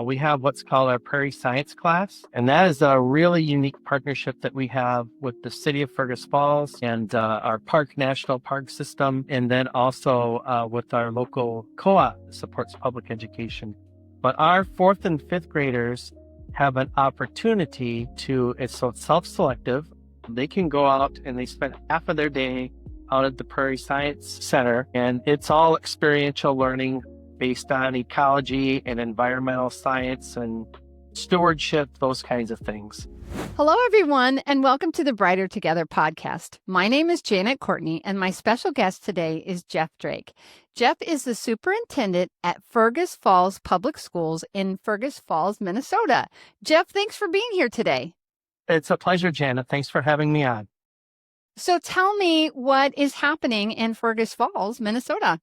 We have what's called our Prairie Science class, and that is a really unique partnership that we have with the city of Fergus Falls and our Park National Park system, and then also with our local co-op that supports public education. But our fourth and fifth graders have an opportunity to, so it's self-selective. They can go out and they spend half of their day out at the Prairie Science Center, and it's all experiential learning based on ecology and environmental science and stewardship, those kinds of things. Hello, everyone, and welcome to the Brighter Together podcast. My name is Janet Courtney, and my special guest today is Jeff Drake. Jeff is the superintendent at Fergus Falls Public Schools in Fergus Falls, Minnesota. Jeff, thanks for being here today. It's a pleasure, Janet. Thanks for having me on. So tell me what is happening in Fergus Falls, Minnesota.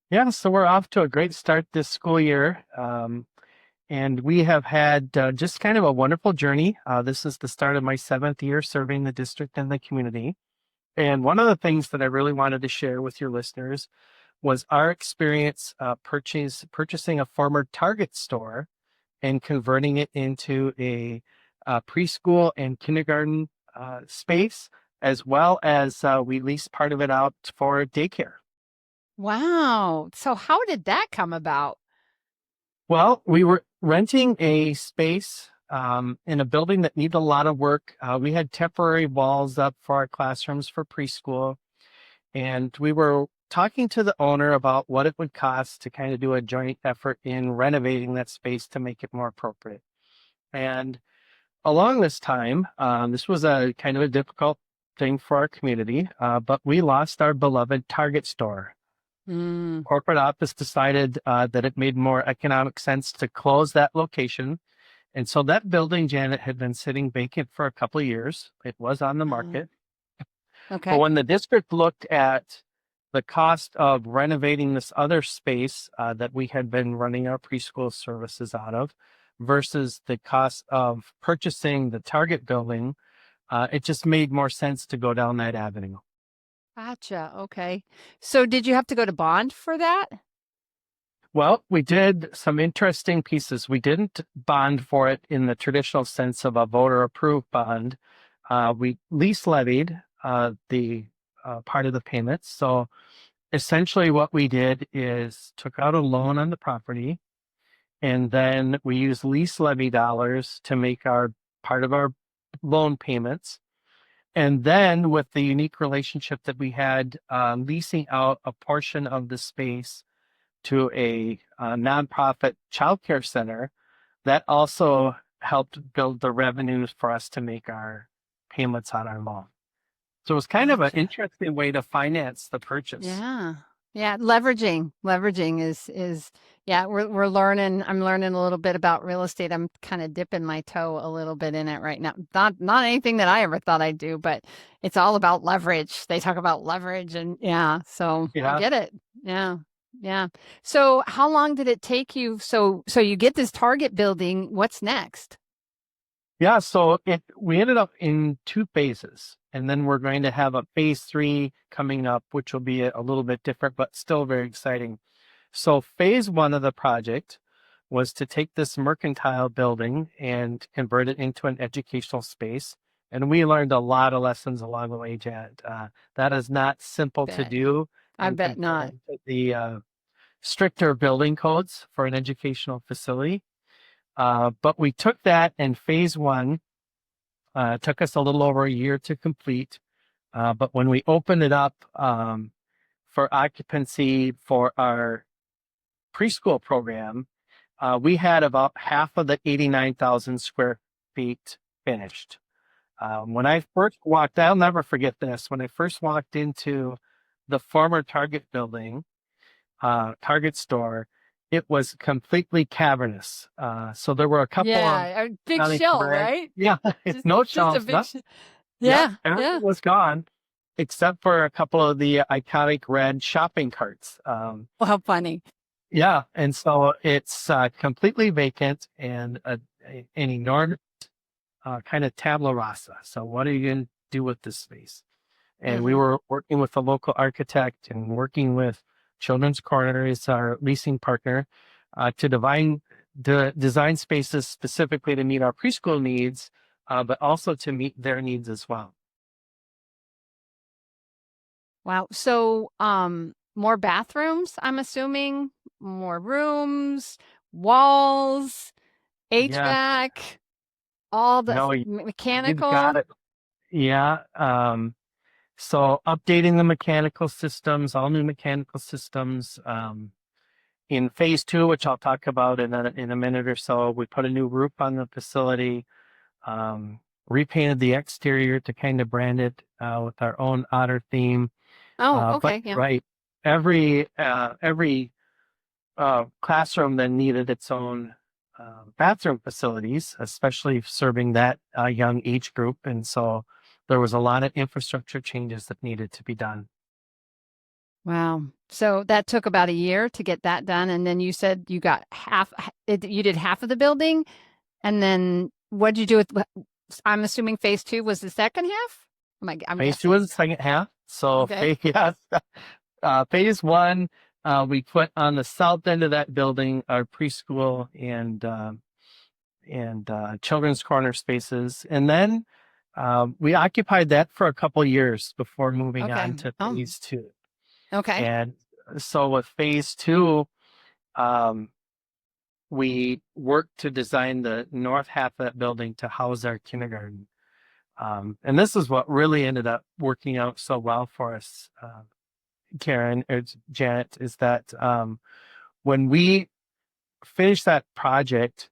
Yeah, so we're off to a great start this school year. And we have had just kind of a wonderful journey. This is the start of my 7th year serving the district and the community. And one of the things that I really wanted to share with your listeners was our experience purchasing a former Target store and converting it into a preschool and kindergarten space, as well as we leased part of it out for daycare. Wow. So how did that come about? Well, we were renting a space in a building that needed a lot of work. We had temporary walls up for our classrooms for preschool. And we were talking to the owner about what it would cost to kind of do a joint effort in renovating that space to make it more appropriate. And along this time, this was a kind of a difficult thing for our community, but we lost our beloved Target store. Corporate office decided that it made more economic sense to close that location. And so that building, Janet, had been sitting vacant for a couple of years. It was on the market. Okay. But when the district looked at the cost of renovating this other space that we had been running our preschool services out of versus the cost of purchasing the Target building, it just made more sense to go down that avenue. Gotcha. Okay. So did you have to go to bond for that? Well, we did some interesting pieces. We didn't bond for it in the traditional sense of a voter approved bond. We lease levied the part of the payments. So essentially what we did is took out a loan on the property, and then we used lease levy dollars to make our part of our loan payments. And then with the unique relationship that we had leasing out a portion of the space to a nonprofit childcare center, that also helped build the revenues for us to make our payments on our loan. So it was kind of an interesting way to finance the purchase. Yeah. Yeah. Leveraging is yeah, we're learning. I'm learning a little bit about real estate. I'm kind of dipping my toe a little bit in it right now. Not anything that I ever thought I'd do, but it's all about leverage. They talk about leverage and yeah, so I get it. Yeah. Yeah. So how long did it take you? So you get this Target building. What's next? Yeah, so we ended up in 2 phases, and then we're going to have a phase 3 coming up, which will be a little bit different, but still very exciting. So phase 1 of the project was to take this mercantile building and convert it into an educational space. And we learned a lot of lessons along the way, Janet. That is not simple to do. I bet not. The stricter building codes for an educational facility. But we took that, and phase 1 took us a little over a year to complete. But when we opened it up for occupancy for our preschool program, we had about half of the 89,000 square feet finished. When I first walked, I'll never forget this. When I first walked into the former Target building, Target store, it was completely cavernous. So there were a couple of a big shell, right? Yeah, it's no shelves. Yeah, everything was gone except for a couple of the iconic red shopping carts. Well, how funny. Yeah, and so it's completely vacant and an enormous kind of tabula rasa. So what are you going to do with this space? And we were working with a local architect and working with Children's Corner is our leasing partner to design spaces specifically to meet our preschool needs, but also to meet their needs as well. Wow. So, more bathrooms, I'm assuming, more rooms, walls, Yeah, HVAC, all the no, you've got mechanical. it. Yeah. So updating the mechanical systems, all new mechanical systems. In phase two, which I'll talk about in a minute or so, we put a new roof on the facility, repainted the exterior to kind of brand it with our own otter theme. Oh, But okay. Yeah. right, every classroom then needed its own bathroom facilities, especially serving that young age group, and so there was a lot of infrastructure changes that needed to be done. Wow. So that took about a year to get that done. And then you said you got you did half of the building. And then what did you do with, I'm assuming phase two was the second half? I'm Phase two guessing. was the second half. So Okay. phase one, we put on the south end of that building our preschool and children's corner spaces, and then we occupied that for a couple years before moving Okay. on to Oh, phase two. okay. And so with phase two, um, we worked to design the north half of that building to house our kindergarten. And this is what really ended up working out so well for us, Karen, or Janet, is that when we finished that project,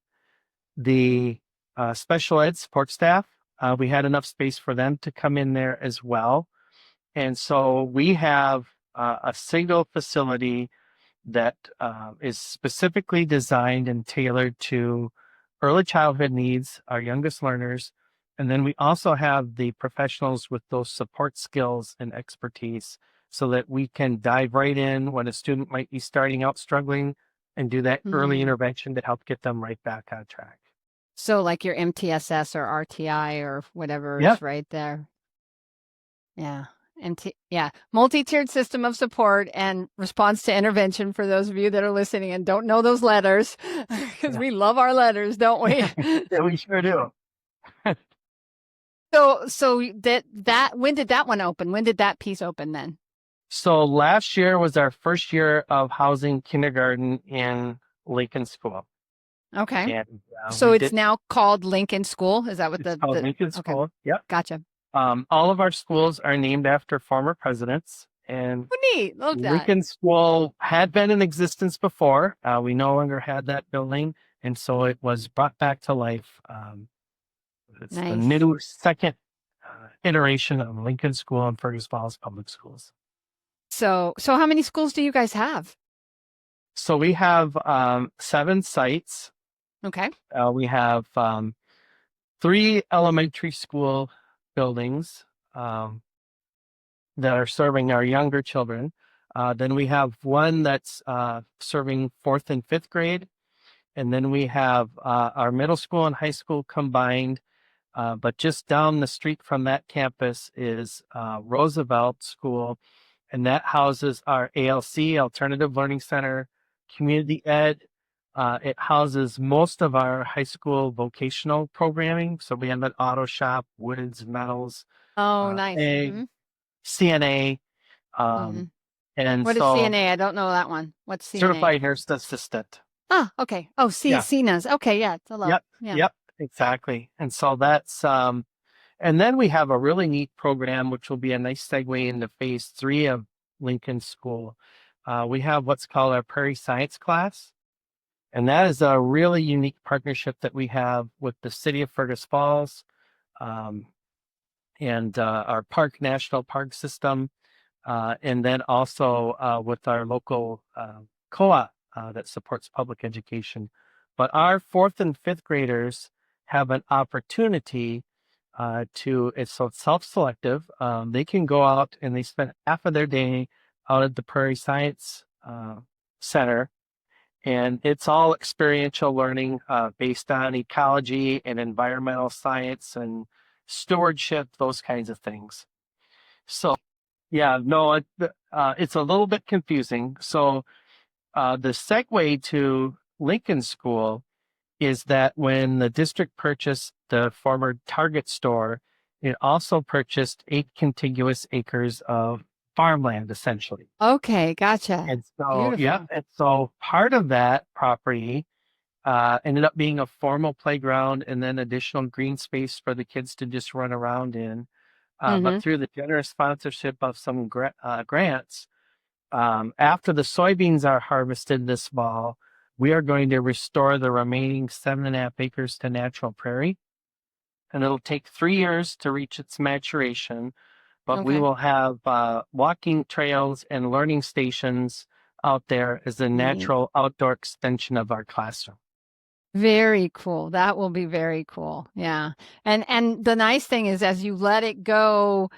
the special ed support staff, we had enough space for them to come in there as well. And so we have a single facility that is specifically designed and tailored to early childhood needs, our youngest learners. And then we also have the professionals with those support skills and expertise so that we can dive right in when a student might be starting out struggling and do that early Hmm. intervention to help get them right back on track. So like your MTSS or RTI or whatever Yep. is right there. Yeah. Yeah, multi-tiered system of support and response to intervention for those of you that are listening and don't know those letters, because Yeah. we love our letters, don't we? Yeah, we sure do. So that when did that one open? When did that piece open then? So last year was our first year of housing kindergarten in Lincoln School. Okay. And So we it's did, now called Lincoln School. Is that what it's called Lincoln okay. School. Yep. Gotcha. All of our schools are named after former presidents, and Oh, neat. Love that. Lincoln School had been in existence before. We no longer had that building, and so it was brought back to life. It's the Nice. new second iteration of Lincoln School in Fergus Falls Public Schools. So how many schools do you guys have? So we have 7 sites. Okay. We have 3 elementary school buildings. That are serving our younger children. Then we have one that's serving 4th and 5th grade. And then we have our middle school and high school combined. But just down the street from that campus is Roosevelt School. And that houses our ALC, Alternative Learning Center, Community Ed. It houses most of our high school vocational programming. So we have an auto shop, woods, metals, Oh, nice. ag, CNA. Mm-hmm. And What is so CNA? I don't know that one. What's CNA? certified nurse assistant. Ah, okay. Oh, Yeah. CNAs. Okay, yeah, it's a love. Yep. Yeah. Yep. Exactly. And so that's, and then we have a really neat program, which will be a nice segue into phase 3 of Lincoln School. We have what's called our Prairie Science class. And that is a really unique partnership that we have with the city of Fergus Falls, um, and our Park National Park system. And then also with our local co-op that supports public education. But our 4th and 5th graders have an opportunity so it's self-selective. They can go out and they spend half of their day out at the Prairie Science Center. And it's all experiential learning based on ecology and environmental science and stewardship, those kinds of things. So yeah, no, it's a little bit confusing. So the segue to Lincoln School is that when the district purchased the former Target store, it also purchased 8 contiguous acres of farmland, essentially. Okay, gotcha. And so, yeah, Beautiful. and so part of that property ended up being a formal playground and then additional green space for the kids to just run around in. But Mm-hmm. through the generous sponsorship of some grants, after the soybeans are harvested this fall, we are going to restore the remaining 7.5 acres to natural prairie. And it'll take 3 years to reach its maturation, but we Okay. will have walking trails and learning stations out there as a Neat. natural outdoor extension of our classroom. Very cool. That will be very cool. Yeah. And the nice thing is as you let it go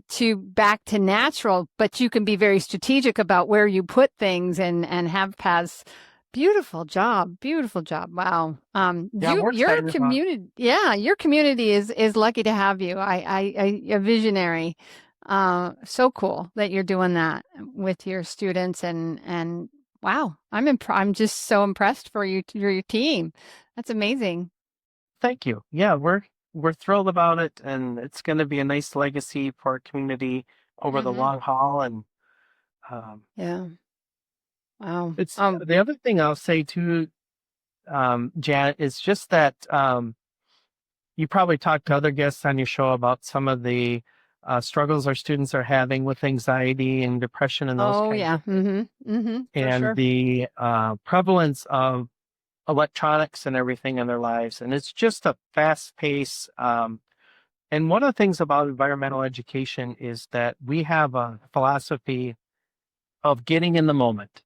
to back to natural, but you can be very strategic about where you put things and have paths. Beautiful job. Beautiful job. Wow. Yeah, we're Your excited about it. community, yeah, your community is lucky to have you. A visionary. So cool that you're doing that with your students and wow, I'm just so impressed for you, your team. That's amazing. Thank you. Yeah, we're thrilled about it, and it's going to be a nice legacy for our community over the Hmm. long haul. And um, Yeah. Wow. it's the other thing I'll say too, Janet, is just that you probably talked to other guests on your show about some of the struggles our students are having with anxiety and depression and those Oh kinds yeah. of things, For and sure. the prevalence of electronics and everything in their lives. And it's just a fast pace. And one of the things about environmental education is that we have a philosophy of getting in the moment.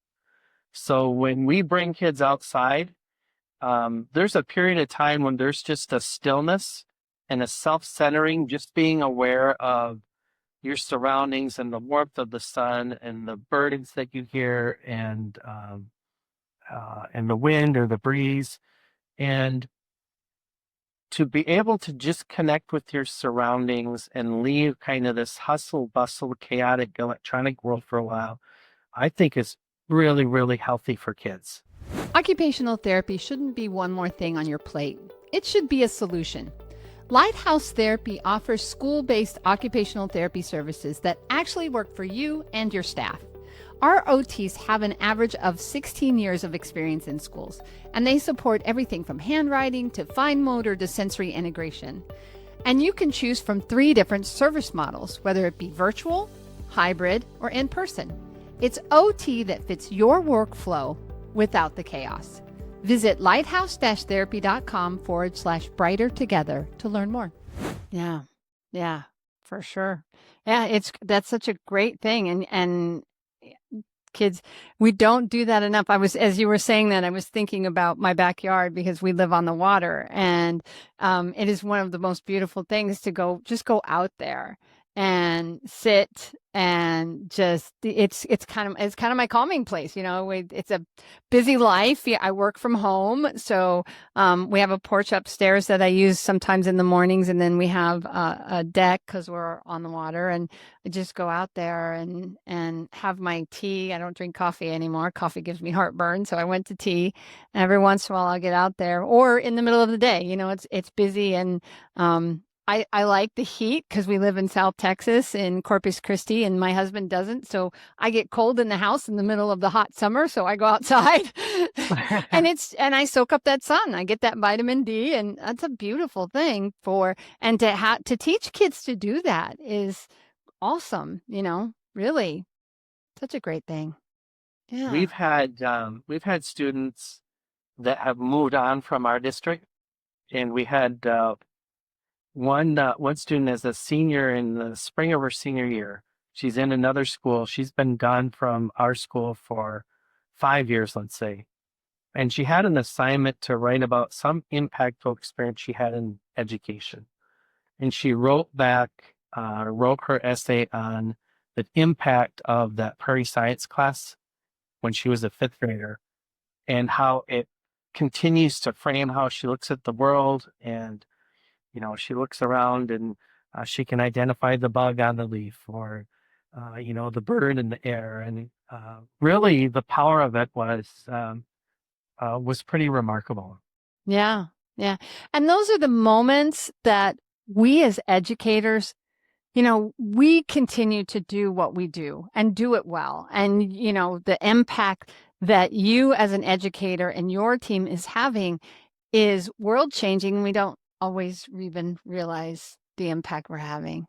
So when we bring kids outside, there's a period of time when there's just a stillness and a self-centering, just being aware of your surroundings and the warmth of the sun and the birds that you hear and the wind or the breeze. And to be able to just connect with your surroundings and leave kind of this hustle bustle, chaotic electronic world for a while, I think is really, really healthy for kids. Occupational therapy shouldn't be one more thing on your plate. It should be a solution. Lighthouse Therapy offers school based occupational therapy services that actually work for you and your staff. Our OTs have an average of 16 years of experience in schools, and they support everything from handwriting to fine motor to sensory integration. And you can choose from 3 different service models, whether it be virtual, hybrid, or in person. It's OT that fits your workflow without the chaos. Visit lighthouse-therapy.com/brighter together to learn more. Yeah. Yeah, for sure. Yeah, that's such a great thing. And kids, we don't do that enough. As you were saying that, I was thinking about my backyard because we live on the water, and it is one of the most beautiful things to just go out there and sit and just it's kind of my calming place. It's a busy life. Yeah, I work from home, so we have a porch upstairs that I use sometimes in the mornings, and then we have a deck because we're on the water, and I just go out there and have my tea. I don't drink coffee anymore. Coffee gives me heartburn, so I went to tea. And every once in a while, I'll get out there, or in the middle of the day. It's busy, and I like the heat because we live in South Texas in Corpus Christi, and my husband doesn't. So I get cold in the house in the middle of the hot summer. So I go outside and I soak up that sun. I get that vitamin D, and that's a beautiful thing and to teach kids to do that is awesome, really such a great thing. Yeah. We've had students that have moved on from our district, and we had one student as a senior in the spring of her senior year. She's in another school. She's been gone from our school for 5 years, let's say. And she had an assignment to write about some impactful experience she had in education. And she wrote her essay on the impact of that prairie science class when she was a fifth grader, and how it continues to frame how she looks at the world. And she looks around and she can identify the bug on the leaf, or the bird in the air. And really the power of it was pretty remarkable. Yeah. Yeah. And those are the moments that we as educators, we continue to do what we do and do it well. And, the impact that you as an educator and your team is having is world changing. We don't always even realize the impact we're having.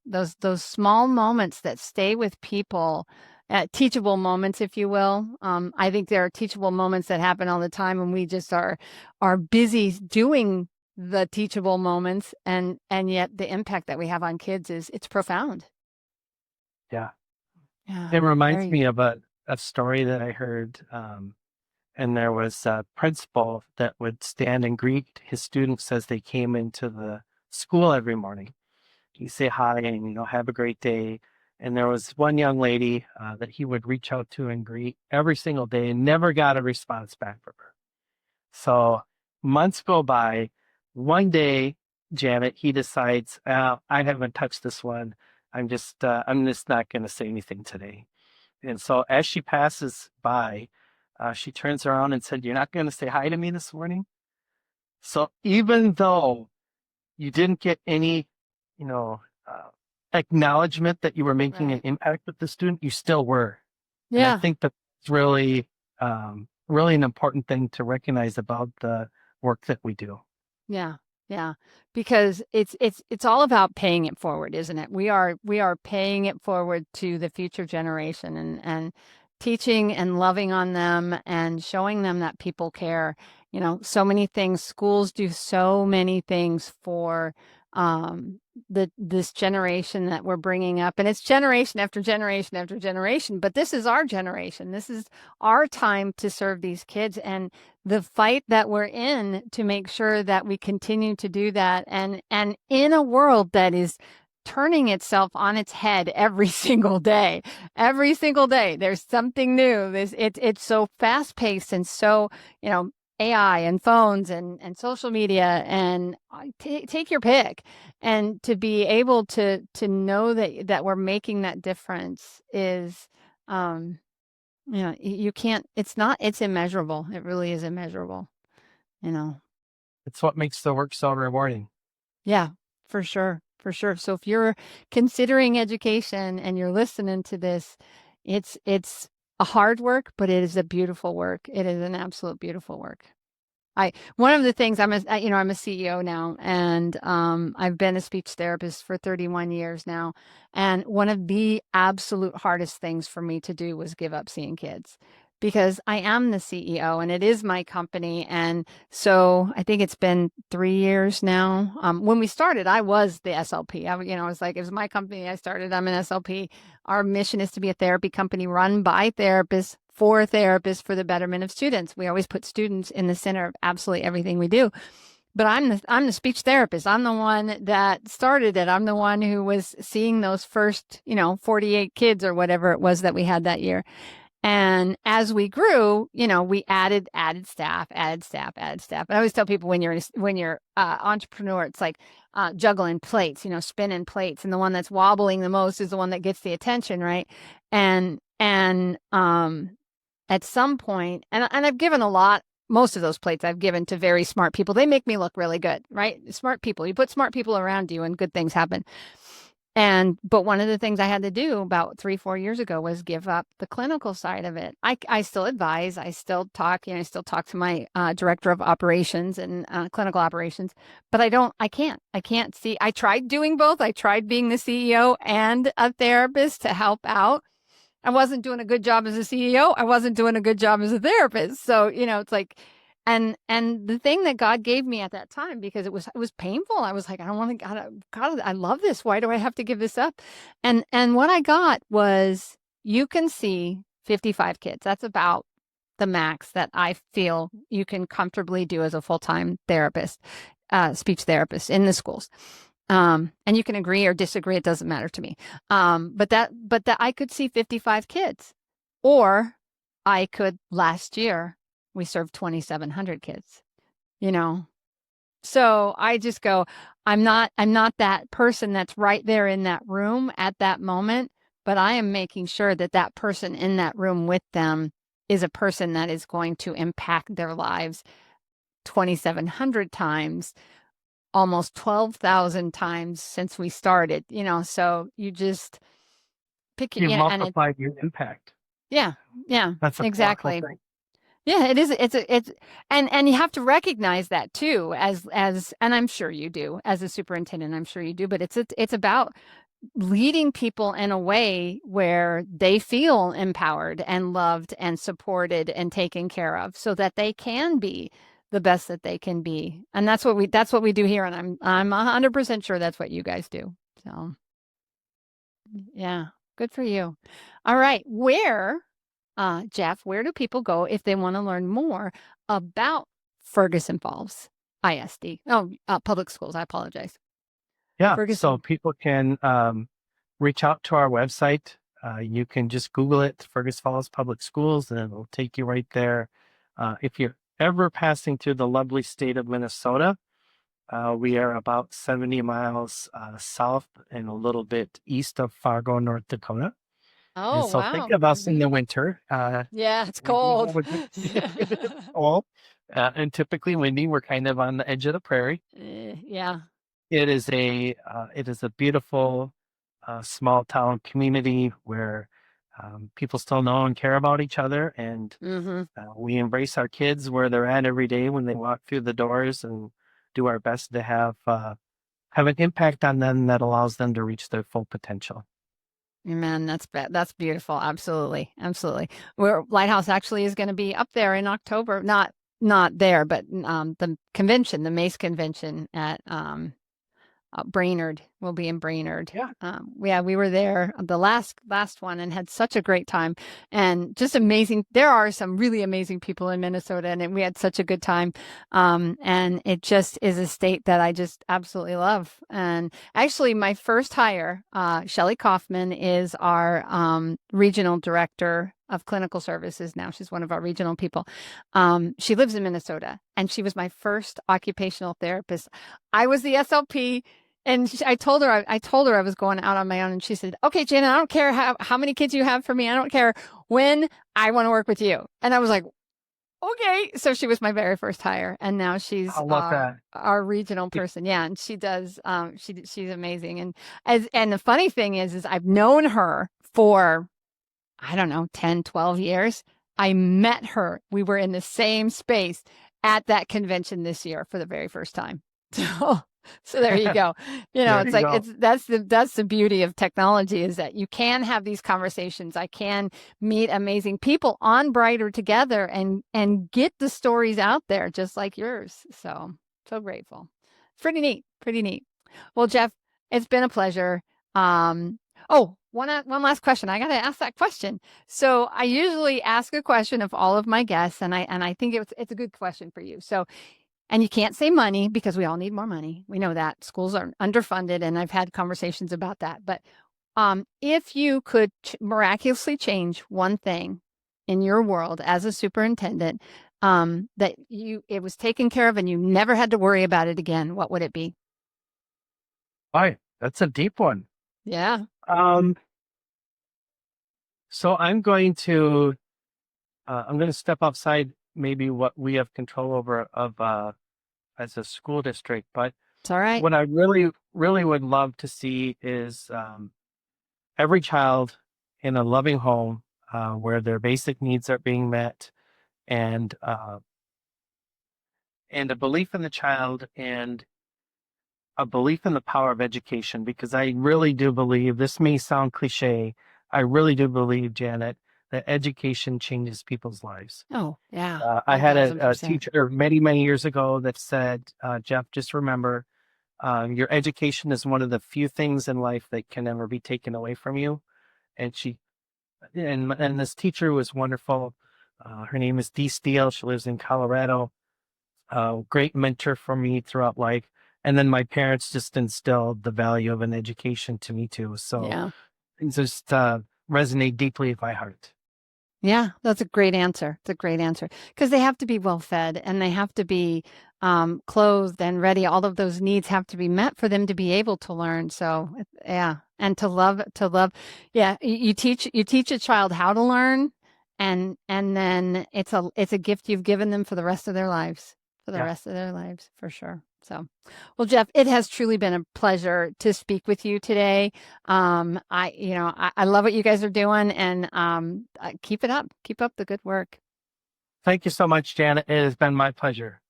Those small moments that stay with people, teachable moments, if you will. I think there are teachable moments that happen all the time, and we just are busy doing the teachable moments, and yet the impact that we have on kids it's profound. Yeah. Yeah, It reminds very. me of a story that I heard. And there was a principal that would stand and greet his students as they came into the school every morning. He'd say hi and, have a great day. And there was one young lady that he would reach out to and greet every single day and never got a response back from her. So months go by. One day, Janet, he decides, I haven't touched this one. I'm just not going to say anything today. And so as she passes by, she turns around and said, "You're not going to say hi to me this morning?" So even though you didn't get any, you know, acknowledgement that you were making an Right. impact with the student, you still were. And I Yeah. think that's really, really an important thing to recognize about the work that we do. Yeah. Yeah. Because it's all about paying it forward, isn't it? We are paying it forward to the future generation, and teaching and loving on them and showing them that people care. So many things. Schools do so many things for this generation that we're bringing up, and it's generation after generation after generation, but this is our generation. This is our time to serve these kids, and the fight that we're in to make sure that we continue to do that, and in a world that is turning itself on its head every single day there's something new. It's so fast paced, and so AI and phones and social media, and take your pick, and to be able to know that we're making that difference is um you can't, it's immeasurable. It really is immeasurable, you know. It's what makes the work so rewarding. Yeah, for sure. For sure. So if you're considering education and you're listening to this, it's a hard work, but it is a beautiful work. It is an absolute beautiful work. One of the things I'm a CEO now, and I've been a speech therapist for 31 years now. And one of the absolute hardest things for me to do was give up seeing kids, because I am the CEO and it is my company. And so I think it's been 3 years now. When we started, I was the SLP. I was like, it was my company. I started, I'm an SLP. Our mission is to be a therapy company run by therapists for therapists for the betterment of students. We always put students in the center of absolutely everything we do. But I'm the speech therapist. I'm the one that started it. I'm the one who was seeing those first, 48 kids or whatever it was that we had that year. And as we grew, we added staff, added staff, added staff. And I always tell people, when you're entrepreneur, it's like juggling plates, spinning plates, and the one that's wobbling the most is the one that gets the attention, right? And at some point, and I've given a lot. Most of those plates I've given to very smart people. They make me look really good, right? Smart people. You put smart people around you, and good things happen. But one of the things I had to do about 3-4 years ago was give up the clinical side of it. I still advise, I still talk, I still talk to my director of operations and clinical operations, but I can't see. I tried doing both. I tried being the CEO and a therapist to help out. I wasn't doing a good job as a CEO. I wasn't doing a good job as a therapist. So, it's like, and the thing that God gave me at that time, because it was painful. I was like, I don't want to, God, I love this. Why do I have to give this up? And what I got was, you can see 55 kids. That's about the max that I feel you can comfortably do as a full-time therapist, speech therapist in the schools. And you can agree or disagree. It doesn't matter to me. But that I could see 55 kids, or I could, last year, we served 2,700 kids, you know? So I just go, I'm not that person that's right there in that room at that moment, but I am making sure that that person in that room with them is a person that is going to impact their lives 2,700 times, almost 12,000 times since we started, so you just pick it. You Yeah. And multiplied your impact. yeah, That's a powerful exactly. thing. Yeah, it is. It's and you have to recognize that too, and I'm sure you do as a superintendent, I'm sure you do, but it's about leading people in a way where they feel empowered and loved and supported and taken care of so that they can be the best that they can be. And that's what we do here. And I'm 100% sure that's what you guys do. So yeah, good for you. All right. Jeff, where do people go if they want to learn more about Fergus Falls ISD? Oh, public schools. I apologize. Yeah. So Ferguson. people can reach out to our website. You can just Google it, Fergus Falls Public Schools, and it'll take you right there. If you're ever passing through the lovely state of Minnesota, we are about 70 miles south and a little bit east of Fargo, North Dakota. And Oh, so think wow. of us in the winter. Yeah, it's We do cold. have a good it's cold, and typically windy. We're kind of on the edge of the prairie. Yeah. It is a beautiful small town community where people still know and care about each other, and Mm-hmm. we embrace our kids where they're at every day when they walk through the doors, and do our best to have an impact on them that allows them to reach their full potential. Man, that's beautiful. Absolutely. Absolutely. Where Lighthouse actually is going to be up there in October. Not there, but the convention, the MACE convention at Brainerd. Will be in Brainerd. Yeah. Yeah, we were there the last one and had such a great time, and just amazing. There are some really amazing people in Minnesota, and we had such a good time. And it just is a state that I just absolutely love. And actually, my first hire, Shelley Kaufman, is our regional director of clinical services now. She's one of our regional people. She lives in Minnesota, and she was my first occupational therapist. I was the SLP, and I told her I was going out on my own, and she said, "Okay, Janet, I don't care how many kids you have for me. I don't care when. I want to work with you." And I was like, "Okay." So she was my very first hire, and now she's I love that. our regional person. Yeah, and she does. She's amazing. And the funny thing is I've known her for, I don't know, 10, 12 years. I met her. We were in the same space at that convention this year for the very first time. So there you go. There It's you like go. that's the beauty of technology, is that you can have these conversations. I can meet amazing people on Brighter together and get the stories out there just like yours. So grateful. Pretty neat. Pretty neat. Well, Jeff, it's been a pleasure. Oh, one last question. I got to ask that question. So I usually ask a question of all of my guests, and I think it's a good question for you. So, and you can't say money because we all need more money. We know that schools are underfunded, and I've had conversations about that. But if you could miraculously change one thing in your world as a superintendent, that it was taken care of and you never had to worry about it again, what would it be? Boy, that's a deep one. Yeah. Um, so I'm going to step outside maybe what we have control over as a school district, but It's all right. what I really, really would love to see is every child in a loving home where their basic needs are being met, and a belief in the child, and a belief in the power of education, because I really do believe, this may sound cliche, I really do believe, Janet, that education changes people's lives. Oh, yeah. I had a 1,000%. teacher many, many years ago that said, Jeff, just remember, your education is one of the few things in life that can never be taken away from you. And and this teacher was wonderful. Her name is Dee Steele. She lives in Colorado. Great mentor for me throughout life. And then my parents just instilled the value of an education to me too. So Yeah. it just resonate deeply with my heart. Yeah, that's a great answer. It's a great answer because they have to be well fed and they have to be clothed and ready. All of those needs have to be met for them to be able to learn. So yeah, and to love. Yeah, you teach a child how to learn, and then it's a gift you've given them for the rest of their lives. for the Yeah. rest of their lives, for sure. So, well, Jeff, it has truly been a pleasure to speak with you today. I love what you guys are doing, and keep it up. Keep up the good work. Thank you so much, Janet. It has been my pleasure.